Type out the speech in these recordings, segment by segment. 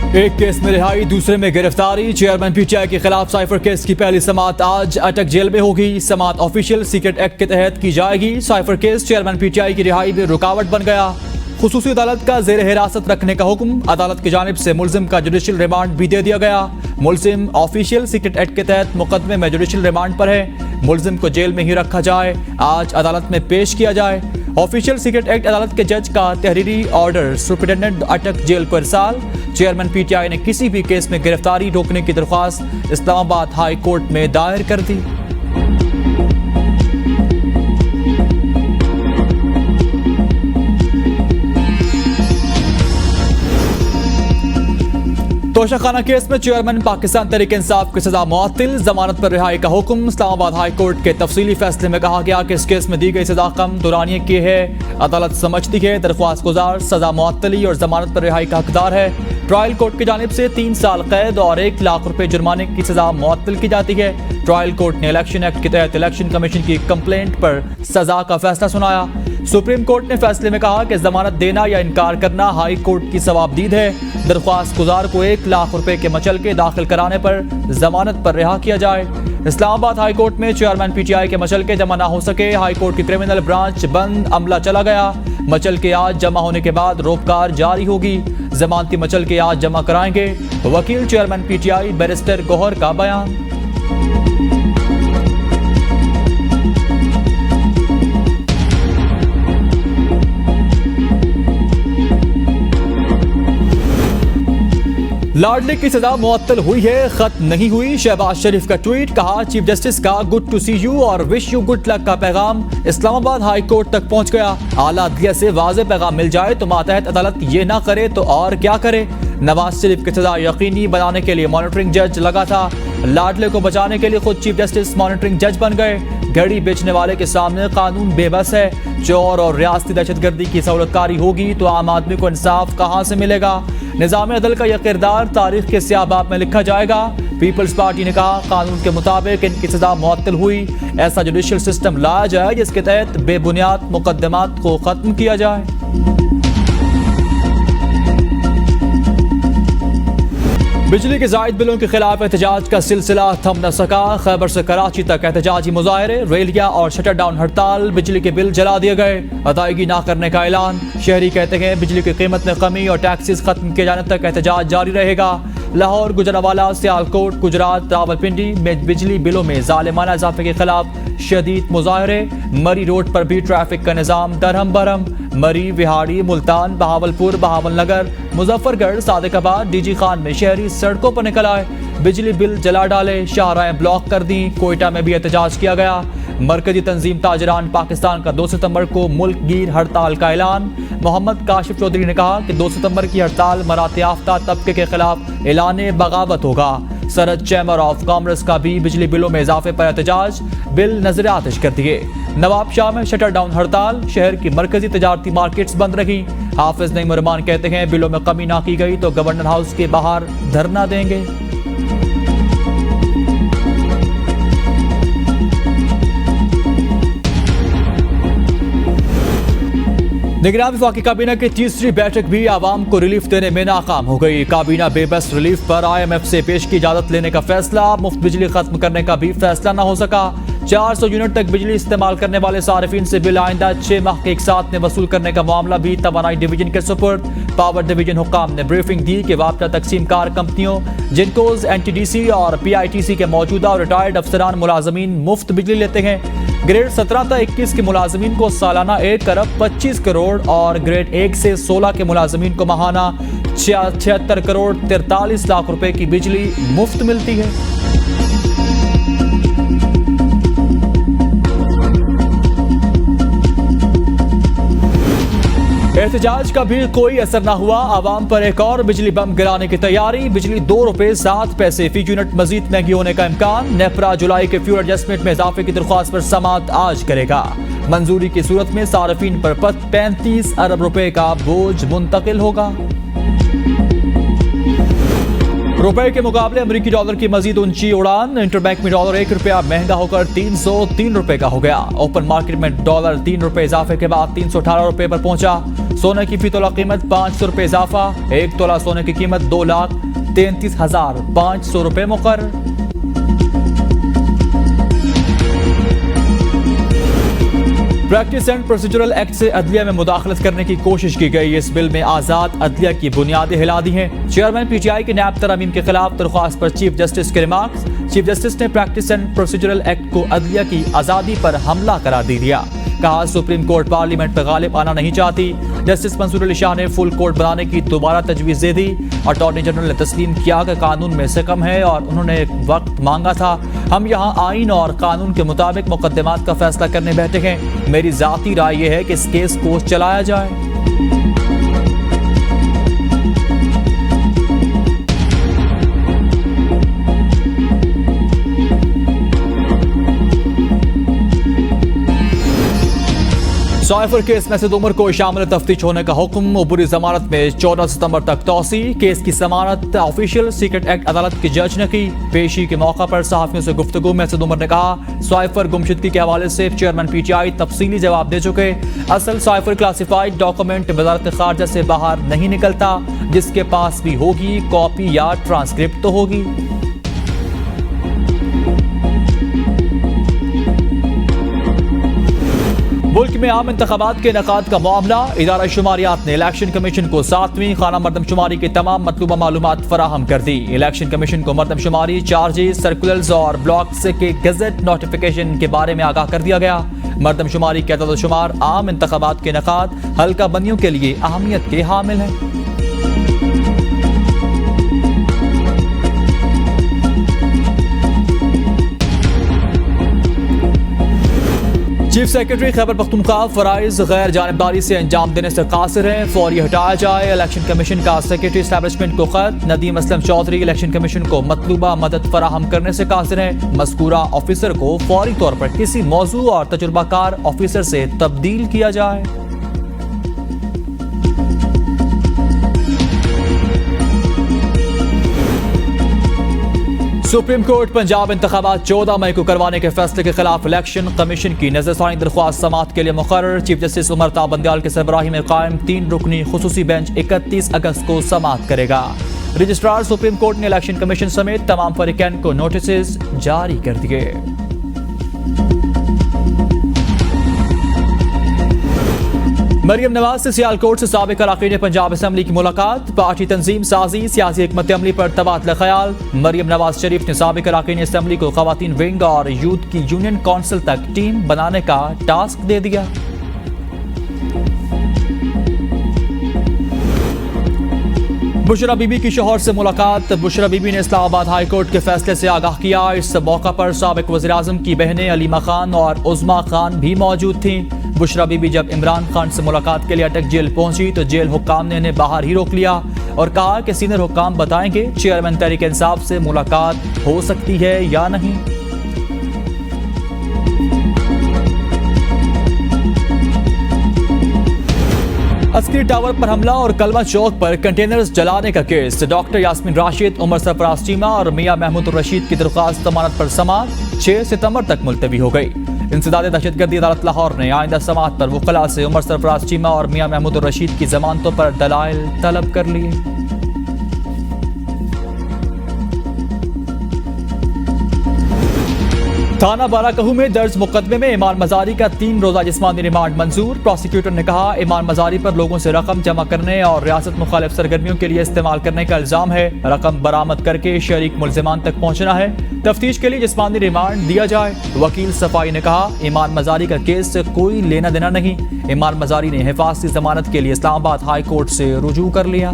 एक केस में रिहाई, दूसरे में गिरफ्तारी। चेयरमैन पीटीआई के खिलाफ साइफर केस की पहली समाअत आज अटक जेल में होगी। समाअत ऑफिशियल सीक्रेट एक्ट के तहत की जाएगी। साइफर केस चेयरमैन पीटीआई की रिहाई में रुकावट बन गया। खुसूसी अदालत का जेर हिरासत रखने का हुक्म। अदालत की जानिब से मुलजिम का जुडिशियल रिमांड भी दे दिया गया। मुलजिम ऑफिशियल सीक्रेट एक्ट के तहत मुकदमे में जुडिशियल रिमांड पर है। मुलजिम को जेल में ही रखा जाए, आज अदालत में पेश किया जाए। ऑफिशियल सीक्रेट एक्ट अदालत के जज का तहरीरी ऑर्डर, सुप्रिंटेंडेंट अटक जेल पर साल। चेयरमैन पीटीआई ने किसी भी केस में गिरफ्तारी रोकने की दरख्वास्त इस्लामाबाद हाई कोर्ट में दायर कर दी। तोशाखाना केस में चेयरमैन पाकिस्तान तहरीक इंसाफ की सजा मुअत्तल, जमानत पर रिहाई का हुक्म। इस्लामाबाद हाई कोर्ट के तफसीली फैसले में कहा गया कि इस केस में दी गई सजा कम दुरानिया की है। अदालत समझती है दरख्वास्त गुजार सजा मुअत्तली और जमानत पर रिहाई का हकदार है। ट्रायल कोर्ट की जानिब से 3 साल कैद और 1 लाख रुपए जुर्माने की सजा मुअत्तल की जाती है। ट्रायल कोर्ट ने इलेक्शन एक्ट के तहत इलेक्शन कमीशन की कंप्लेंट पर सजा का फैसला सुनाया। सुप्रीम कोर्ट ने फैसले में कहा कि जमानत देना या इनकार करना हाई कोर्ट की सवाबदीद है। दरख्वास्त गुजार को 1 लाख रुपए के मचलके दाखिल कराने पर जमानत पर रिहा किया जाए। इस्लामाबाद हाई कोर्ट में चेयरमैन पीटीआई के मचलके जमा न हो सके, हाई कोर्ट की क्रिमिनल ब्रांच बंद, अमला चला गया। मचलके आज जमा होने के बाद रोककार जारी होगी। जमानती मचलके आज जमा कराएंगे। वकील चेयरमैन पीटीआई बैरिस्टर गौहर का बयान। लाडले की सजा मुअत्तल हुई है, खत्म नहीं हुई। शहबाज शरीफ का ट्वीट, कहा चीफ जस्टिस का गुड टू सी यू और विश यू गुड लक का पैगाम इस्लामाबाद हाई कोर्ट तक पहुंच गया। आला अदलिया से वाज़े पैगाम मिल जाए तो मातहत अदालत ये ना करे तो और क्या करे। नवाज शरीफ की सजा यकीनी बनाने के लिए मॉनिटरिंग जज लगा था। लाडले को बचाने के लिए खुद चीफ जस्टिस मॉनिटरिंग जज बन गए। घड़ी बेचने वाले के सामने कानून बेबस है। चोर और रियासती दहशतगर्दी की सहूलतकारी होगी तो आम आदमी को इंसाफ कहां से मिलेगा। निज़ाम अदल का यह किरदार तारीख के स्याह बाब में लिखा जाएगा। पीपल्स पार्टी ने कहा कानून के मुताबिक इनकी सजा मुअत्तल हुई। ऐसा जुडिशियल सिस्टम लाया जाए जिसके तहत बेबुनियाद मुकदमात को खत्म किया जाए। बिजली के जायद बिलों के खिलाफ एहतजाज का सिलसिला थम न सका। खैबर से कराची तक एहतजाजी मुजाहरे, रैलियां और शटर डाउन हड़ताल। बिजली के बिल जला दिए गए, अदायगी ना करने का ऐलान। शहरी कहते हैं बिजली की कीमत में कमी और टैक्सेस खत्म किए जाने तक एहतजाज जारी रहेगा। लाहौर, गुजरांवाला, सियालकोट, गुजरात, रावलपिंडी में बिजली बिलों में जालिमाना इजाफे के खिलाफ शदीद मुजाहरे। मरी रोड पर भी ट्रैफिक का निजाम दरहम बरहम। मरी, विहाड़ी, मुल्तान, बहावलपुर, बहावलनगर, मुजफ्फरगढ़, सादिकाबाद, डीजी खान में शहरी सड़कों पर निकल आए, बिजली बिल जला डाले, शाहराहें ब्लॉक कर दी। कोयटा में भी एहतजाज किया गया। मरकजी तंजीम ताजरान पाकिस्तान का 2 सितंबर को मुल्क गिर हड़ताल का ऐलान। मोहम्मद काशिफ चौधरी ने कहा कि 2 सितंबर की हड़ताल मराते याफ्ता तबके के खिलाफ ऐलान बगावत होगा। सरहद चैम्बर ऑफ कॉमर्स का भी बिजली बिलों में इजाफे पर एहतजाज, बिल नजर आतिश कर दिए। नवाब शाह में शटर डाउन हड़ताल, शहर की मरकजी तजारती मार्केट्स बंद रही। हाफिज नईम रहमान कहते हैं बिलों में कमी ना की गई तो गवर्नर हाउस के बाहर धरना देंगे। निगरान वफाकी काबीना की तीसरी बैठक भी आवाम को रिलीफ देने में नाकाम हो गई। काबीना बेबस रिलीफ पर IMF से पेश की इजाजत लेने का फैसला, मुफ्त बिजली खत्म करने का भी फैसला न हो सका। 400 यूनिट तक बिजली इस्तेमाल करने वाले सारिफिन से बिल आइंदा 6 माह के एक साथ में वसूल करने का मामला भी तवानाई डिवीजन के सुपुर्द। पावर डिवीजन हुक्काम ने ब्रीफिंग दी कि वापदा तकसीम कार कंपनियों जिनकोज, NTDC और PITC के मौजूदा और रिटायर्ड अफसरान मुलाजमीन मुफ्त बिजली लेते हैं। ग्रेड 17 से 21 के मुलाजमीन को सालाना 1 अरब 25 करोड़ और ग्रेड 1 से 16 के मुलाजमीन को माहाना 76 करोड़ 43 लाख रुपए की बिजली मुफ्त मिलती है। एहतजाज का भी कोई असर न हुआ। आवाम पर एक और बिजली बम गिराने की तैयारी। बिजली 2 रुपए 7 पैसे फी यूनिट मजीद महंगी होने का इम्कान। नेपरा जुलाई के फ्यूल एडजस्टमेंट में इजाफे की दरख्वास्त पर समाअत आज करेगा। मंजूरी की सूरत में सार्फिन पर 35 अरब रुपए का बोझ मुंतकिल होगा। रुपए के मुकाबले अमेरिकी डॉलर की मजीद ऊंची उड़ान। इंटरबैंक में डॉलर 1 रुपया महंगा होकर 303 रुपए का हो गया। ओपन मार्केट में डॉलर 3 रुपए इजाफे के बाद 318 रुपए पर पहुंचा। सोने की फी तोला कीमत 500 रुपए इजाफा, 1 तोला सोने की कीमत 2,33,500 रुपए मुकर्रर। प्रैक्टिस एंड प्रोसीजरल एक्ट से अदलिया में मुदाखलत करने की कोशिश की गई। इस बिल में आजाद अदलिया की बुनियादें हिला दी हैं। चेयरमैन पीटीआई के नैब तरमीम के खिलाफ दरख्वास्त पर चीफ जस्टिस के रिमार्क्स। चीफ जस्टिस ने प्रैक्टिस एंड प्रोसीजरल एक्ट को अदलिया की आजादी पर हमला करार दे दिया। कहा सुप्रीम कोर्ट पार्लियामेंट पर गालिब आना नहीं चाहती। जस्टिस मंसूर अली शाह ने फुल कोर्ट बनाने की दोबारा तजवीज़ दे दी। अटॉर्नी जनरल ने तस्लीम किया कि कानून में से कम है और उन्होंने वक्त मांगा था। हम यहाँ आइन और कानून के मुताबिक मुकदमात का फैसला करने बैठे हैं। मेरी जाती राय यह है कि इस केस को चलाया जाए। साइफर केस में से उमर को शामिल तफ्तीश होने का हुक्म। बुरी जमानत में 14 सितंबर तक तौसी। केस की जमानत ऑफिशियल सीक्रेट एक्ट अदालत के जज ने की। पेशी के मौका पर सहाफियों से गुफ्तगू में से उमर ने कहा साइफर गुमशुदगी के हवाले से चेयरमैन पीटीआई तफसीली जवाब दे चुके। असल साइफर क्लासिफाइड डॉक्यूमेंट वजारत खारजा से बाहर नहीं निकलता। जिसके पास भी होगी कॉपी या ट्रांसक्रिप्ट तो होगी। मुल्क में आम इंतखाबात के इनेकाद का मामला। इदारा शुमारियात ने इलेक्शन कमीशन को 7वीं खाना मरदमशुमारी की तमाम मतलूबा मालूमात फराहम कर दी। इलेक्शन कमीशन को मरदमशुमारी चार्जेस, सर्कुलर्स और ब्लॉक्स के गजट नोटिफिकेशन के बारे में आगाह कर दिया गया। मरदमशुमारी के अदद शुमार आम इंतखाबात के इनेकाद हल्का बंदियों के लिए अहमियत के हामिल है। चीफ सेक्रेटरी खैबर पख्तूनख्वा फराइज गैर जानिबदारी से अंजाम देने से कासिर हैं, फौरी हटाया जाए। इलेक्शन कमीशन का सेक्रेटरी एस्टैब्लिशमेंट को खत। नदीम असलम चौधरी इलेक्शन कमीशन को मतलूबा मदद फराहम करने से कासिर हैं। मज़कूरा ऑफिसर को फौरी तौर पर किसी मौजू और तजुर्बाकार ऑफिसर से तब्दील किया जाए। सुप्रीम कोर्ट पंजाब इंतखाबात 14 मई को करवाने के फैसले के खिलाफ इलेक्शन कमीशन की नजरसानी दरख्वास्त समाअत के लिए मुकर्रर। चीफ जस्टिस उमर ता बंदयाल के सरबराही में कायम 3 रुकनी खुसूसी बेंच 31 अगस्त को समाअत करेगा। रजिस्ट्रार सुप्रीम कोर्ट ने इलेक्शन कमीशन समेत तमाम फरीकैन को नोटिस जारी कर दिए। मरियम नवाज से सियालकोट से साबिक अरकान पंजाब असम्बली की मुलाकात। पार्टी तंजीम साजी सियासी हिकमत अमली पर तबादला ख्याल। मरियम नवाज शरीफ ने साबिक अरकान असम्बली को खवातीन विंग और यूथ की यूनियन काउंसिल तक टीम बनाने का टास्क दे दिया। बुशरा बीबी की शोहर से मुलाकात। बुशरा बीबी ने इस्लामाबाद हाई कोर्ट के फैसले से आगाह किया। इस मौका पर साबिक वज़ीर आज़म की बहनें अलीमा खान और उज़मा खान भी मौजूद थीं। बुशरा बीबी जब इमरान खान से मुलाकात के लिए अटक जेल पहुंची तो जेल हुक्काम ने इन्हें बाहर ही रोक लिया और कहा कि सीनियर हुक्काम बताएंगे चेयरमैन तहरीक इंसाफ से मुलाकात हो सकती है या नहीं। अस्करी टावर पर हमला और कलमा चौक पर कंटेनर्स जलाने का केस। डॉक्टर यास्मीन राशिद, उमर सरफराज चीमा और मियां महमूद रशीद की दरख्वास्त जमानत पर समाअत 6 सितंबर तक मुलतवी हो गई। इंसदाद दहशतगर्दी अदालत लाहौर ने आइंदा समाअत पर वकला से उमर सरफराज चीमा और मियां महमूद रशीद की जमानतों पर दलाइल तलब कर लिए। थाना बाराकहू में दर्ज मुकदमे में इमान मजारी का 3 रोजा जिस्मानी रिमांड मंजूर। प्रोसिक्यूटर ने कहा इमान मजारी पर लोगों से रकम जमा करने और रियासत मुखालिफ सरगर्मियों के लिए इस्तेमाल करने का इल्जाम है। रकम बरामद करके शरीक मुल्जिमान तक पहुंचना है। तफ्तीश के लिए जिस्मानी रिमांड दिया जाए। वकील सफाई ने कहा इमान मजारी का केस से कोई लेना देना नहीं। इमान मजारी ने हिफाजती जमानत के लिए इस्लामाबाद हाई कोर्ट से रुजू कर लिया।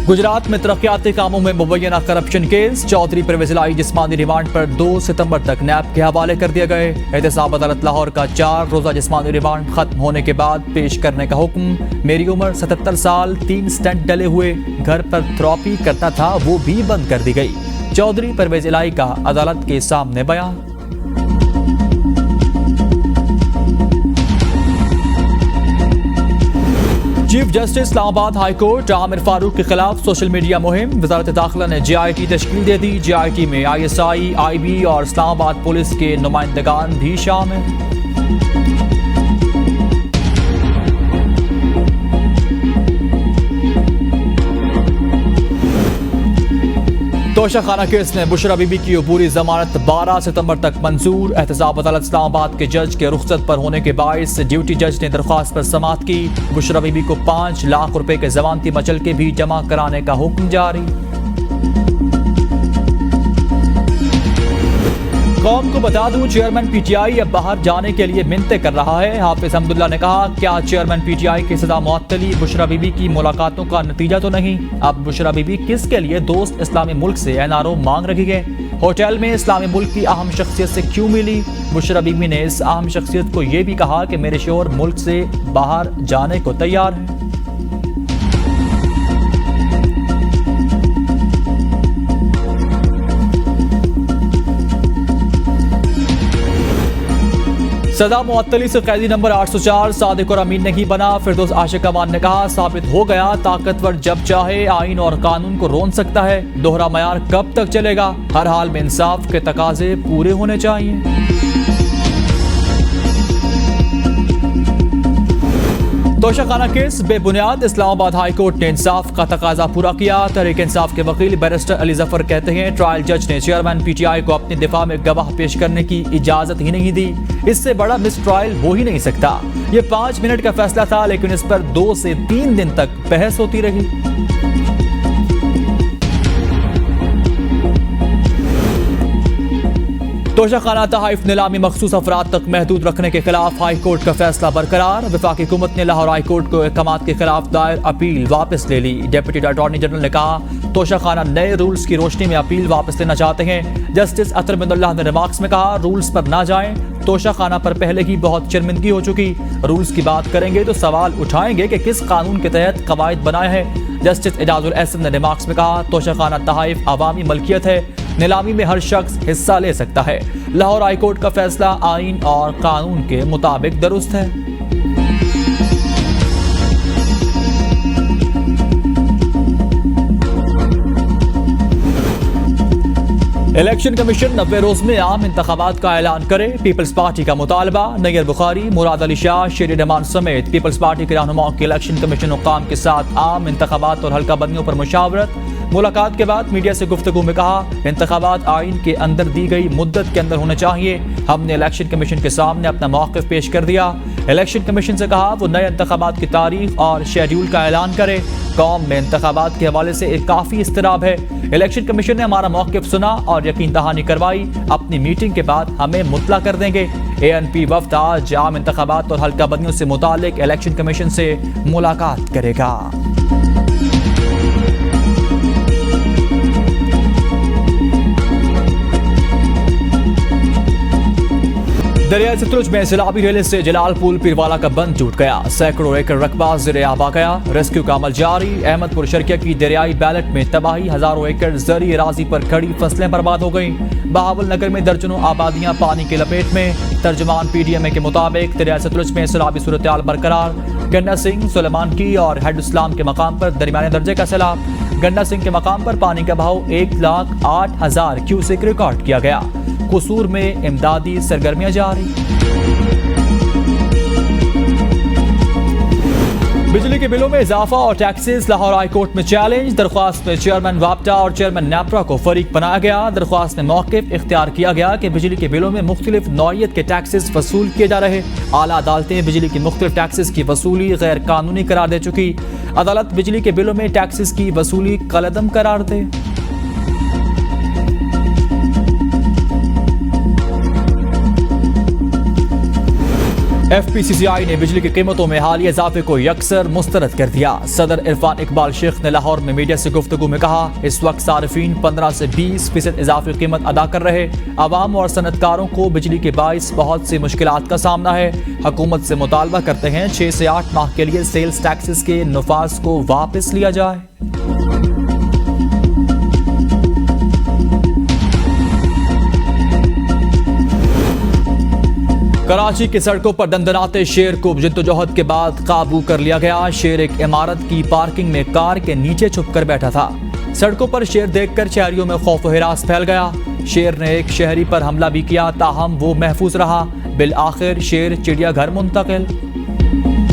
गुजरात में तरक्याती कामों में मुबैना करप्शन केस। चौधरी परवेज इलाही जिस्मानी रिमांड पर 2 सितंबर तक नैब के हवाले कर दिए गए। एहतसाब अदालत लाहौर का 4 रोजा जिस्मानी रिमांड खत्म होने के बाद पेश करने का हुक्म। मेरी उम्र 77 साल, 3 स्टंट डले हुए, घर पर थेरेपी करता था वो भी बंद कर दी गई। चौधरी परवेज इलाही का अदालत के सामने बयान। Chief chief justice Islamabad high court Aamir Farooq के खिलाफ सोशल मीडिया मुहिम। वजारत दाखिला ने JIT तश्कील दे दी। JIT में ISI, IB और इस्लामाबाद पुलिस के नुमाइंदगान भी शामिल। तोशाखाना केस में बुशरा बीबी की अबूरी जमानत 12 सितंबर तक मंजूर। एहतसाब अदालत इस्लामाबाद के जज के रुख्सत पर होने के बायस ड्यूटी जज ने दरख्वास्त पर समाअत की। बुशरा बीबी को 5 लाख रुपए के जमानती मचलके भी जमा कराने का हुक्म जारी। कौम को बता दूं, चेयरमैन PTI अब बाहर जाने के लिए मिन्नतें कर रहा है। हाफिज हमदुल्ला ने कहा, क्या चेयरमैन PTI की सजा मुअत्तली बुशरा बीबी की मुलाकातों का नतीजा तो नहीं? अब बुशरा बीबी किसके लिए दोस्त इस्लामी मुल्क से NRO मांग रही है? होटल में इस्लामी मुल्क की अहम शख्सियत से क्यों मिली? बुशरा बीबी ने इस अहम शख्सियत को यह भी कहा कि मेरे शोहर मुल्क से बाहर जाने को तैयार है। सजा मुअत्तली से कैदी नंबर 804 सादिक और अमीन नहीं बना। फिरदौस आशिक अमान ने कहा, साबित हो गया ताकतवर जब चाहे आइन और कानून को रोन सकता है। दोहरा मयार कब तक चलेगा? हर हाल में इंसाफ के तकाजे पूरे होने चाहिए। तोशाखाना केस बेबुनियाद, इस्लामाबाद हाई कोर्ट ने इंसाफ का तकाजा पूरा किया। तहरीक इंसाफ के वकील बैरिस्टर अली जफर कहते हैं, ट्रायल जज ने चेयरमैन PTI को अपने दिफा में गवाह पेश करने की इजाजत ही नहीं दी। इससे बड़ा मिस ट्रायल हो ही नहीं सकता। ये 5 मिनट का फैसला था, लेकिन इस पर 2 से 3 दिन तक बहस होती रही। तोशाखाना तहाइफ नीलामी मखसूस अफराद तक महदूद रखने के खिलाफ हाई कोर्ट का फैसला बरकरार। वफाकी हुकूमत ने लाहौर हाई कोर्ट को अहकामात के खिलाफ दायर अपील वापस ले ली। डिप्टी अटॉर्नी जनरल ने कहा, तोशाखाना नए रूल्स की रोशनी में अपील वापस लेना चाहते हैं। जस्टिस अतर बिनउल्लाह ने रिमार्क्स में कहा, रूल्स पर ना जाएं, तोशाखाना पर पहले ही बहुत शर्मिंदगी हो चुकी। रूल्स की बात करेंगे तो सवाल उठाएंगे कि किस कानून के तहत कवायद बनाए हैं। जस्टिस एजाजुल एहसन ने रिमार्क्स में कहा, तोशाखाना तहाइफ अवामी मलकियत है, नीलामी में हर शख्स हिस्सा ले सकता है। लाहौर हाई कोर्ट का फैसला आइन और कानून के मुताबिक दुरुस्त है। इलेक्शन कमीशन 90 रोज में आम इंतखाबात का ऐलान करे, पीपल्स पार्टी का मुतालबा। नैयर बुखारी, मुराद अली शाह, शेर रहमान समेत पीपल्स पार्टी के रहनुमाओं की इलेक्शन कमीशन हुक्काम के साथ आम इंतखाबात और हल्का बंदियों पर मुशावरत। मुलाकात के बाद मीडिया से गुफ्तगू में कहा, इंतखाबात आइन के अंदर दी गई मुद्दत के अंदर होने चाहिए। हमने इलेक्शन कमीशन के सामने अपना मौक़िफ़ पेश कर दिया। इलेक्शन कमीशन से कहा वो नए इंतखाबात की तारीख और शेड्यूल का ऐलान करे। कौम में इंतखाबात के हवाले से एक काफ़ी इस्तराब है। इलेक्शन कमीशन ने हमारा मौक़िफ़ सुना और यकीन दहानी करवाई। अपनी मीटिंग के बाद हमें मुतला कर देंगे। ANP वफ्द आज आम इंतखाबात और हल्का बंदियों से मुतालिक इलेक्शन कमीशन से मुलाकात करेगा। दरिया सतलुज में सैलाबी रेले से जलालपुर पीरवाला का बंद टूट गया। सैकड़ों एकड़ रकबा ज़ेरे आब आ गया। रेस्क्यू का अमल जारी। अहमदपुर शर्किया की दरियाई बैलेट में तबाही, हजारों एकड़ जरी अराजी पर खड़ी फसलें बर्बाद हो गईं। बहावल नगर में दर्जनों आबादियां पानी की लपेट में। तर्जमान PDMA के मुताबिक दरिया सतलुज में सैलाबी सूरत हाल बरकरार। गन्ना सिंह, सुलेमान की और हेड इस्लाम के मकाम पर दरमियाने दर्जे का सैलाब। गन्ना सिंह के मकाम पर पानी का बहाव 1,08,000 क्यूसेक रिकॉर्ड किया गया। कसूर में इमदादी सरगर्मियां जारी। बिजली के बिलों में इजाफा और टैक्सेस, लाहौर हाई कोर्ट में चैलेंज। दरख्वास्त में चेयरमैन वापटा और चेयरमैन नेपरा को फरीक बनाया गया। दरख्वास्त में मौक़िफ़ इख्तियार किया गया कि बिजली के बिलों में मुख्तलिफ नौइयत के टैक्सेस वसूल किए जा रहे। आला अदालतें बिजली की मुख्तलिफ टैक्सेस की वसूली गैर कानूनी करार दे चुकी। अदालत बिजली के बिलों में टैक्सेस की वसूली कलअदम करार दे। FPCCI ने बिजली की कीमतों में हालिया इजाफे को यकसर मुस्तरद कर दिया। सदर इरफान इकबाल शेख ने लाहौर में मीडिया से गुफ्तगू में कहा, इस वक्त सार्फिन 15 से 20% इजाफी कीमत अदा कर रहे। आवाम और सनतकारों को बिजली के बाइस बहुत सी मुश्किलात का सामना है। हुकूमत से मुतालबा करते हैं 6 से 8 माह के लिए सेल्स टैक्सेस के नफाज को वापस लिया जाए। कराची की सड़कों पर दंदनाते शेर को जिद्दोजहद के बाद काबू कर लिया गया। शेर एक इमारत की पार्किंग में कार के नीचे छुपकर बैठा था। सड़कों पर शेर देखकर शहरियों में खौफ व हिरास फैल गया। शेर ने एक शहरी पर हमला भी किया, ताहम वो महफूज रहा। बिल आखिर शेर चिड़ियाघर मुंतकिल।